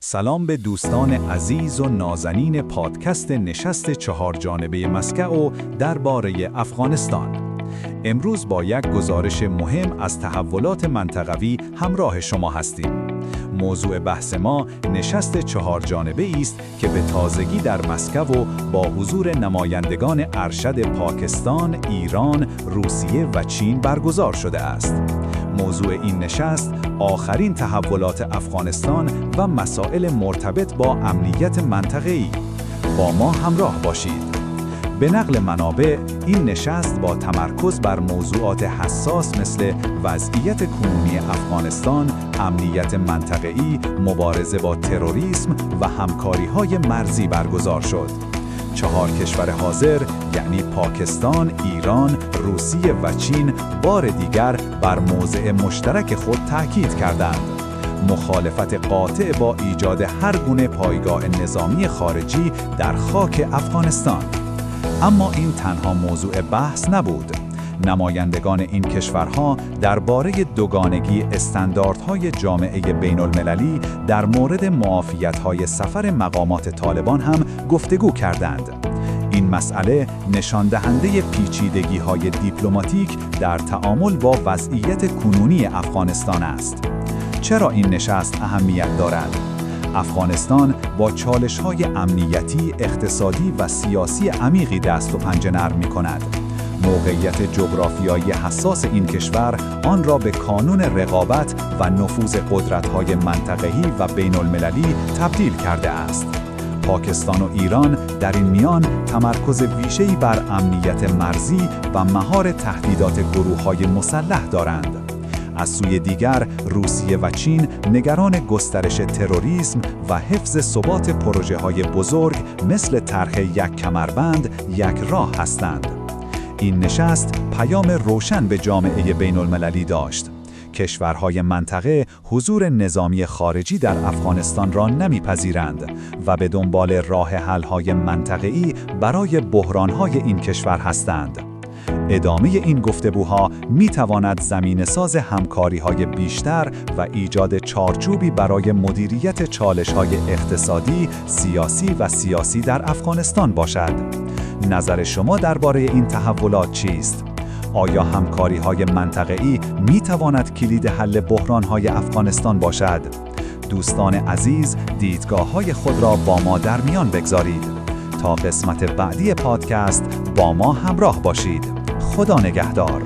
سلام به دوستان عزیز و نازنین پادکست نشست چهار جانبه مسکع درباره افغانستان. امروز با یک گزارش مهم از تحولات منطقوی همراه شما هستیم. موضوع بحث ما نشست چهار جانبه است که به تازگی در مسکع و با حضور نمایندگان ارشد پاکستان، ایران، روسیه و چین برگزار شده است. موضوع این نشست آخرین تحولات افغانستان و مسائل مرتبط با امنیت منطقه‌ای. با ما همراه باشید. به نقل منابع، این نشست با تمرکز بر موضوعات حساس مثل وضعیت کنونی افغانستان، امنیت منطقه‌ای، مبارزه با تروریسم و همکاری‌های مرزی برگزار شد. 4 کشور حاضر یعنی پاکستان، ایران، روسیه و چین بار دیگر بر موضع مشترک خود تاکید کردند: مخالفت قاطع با ایجاد هر گونه پایگاه نظامی خارجی در خاک افغانستان. اما این تنها موضوع بحث نبود. نمایندگان این کشورها درباره دوگانگی استانداردهای جامعه بین‌المللی در مورد معافیت‌های سفر مقامات طالبان هم گفتگو کردند. این مسئله نشان دهنده پیچیدگی‌های دیپلماتیک در تعامل با وضعیت کنونی افغانستان است. چرا این نشست اهمیت دارد؟ افغانستان با چالش‌های امنیتی، اقتصادی و سیاسی عمیقی دست و پنجه نرم می‌کند. موقعیت جغرافیایی حساس این کشور آن را به کانون رقابت و نفوذ قدرت‌های منطقه‌ای و بین‌المللی تبدیل کرده است. پاکستان و ایران در این میان تمرکز ویژه‌ای بر امنیت مرزی و مهار تهدیدات گروه‌های مسلح دارند. از سوی دیگر، روسیه و چین نگران گسترش تروریسم و حفظ ثبات پروژه‌های بزرگ مثل طرح یک کمربند، یک راه هستند. این نشست پیام روشن به جامعه بین‌المللی داشت. کشورهای منطقه حضور نظامی خارجی در افغانستان را نمیپذیرند و به دنبال راه حل‌های منطقه‌ای برای بحران‌های این کشور هستند. ادامه این گفتگوها می‌تواند زمینه‌ساز همکاری‌های بیشتر و ایجاد چارچوبی برای مدیریت چالش‌های اقتصادی، سیاسی در افغانستان باشد. نظر شما درباره این تحولات چیست؟ آیا همکاری‌های منطقه‌ای می‌تواند کلید حل بحران‌های افغانستان باشد؟ دوستان عزیز، دیدگاه‌های خود را با ما در میان بگذارید. تا قسمت بعدی پادکست با ما همراه باشید. خدا نگهدار.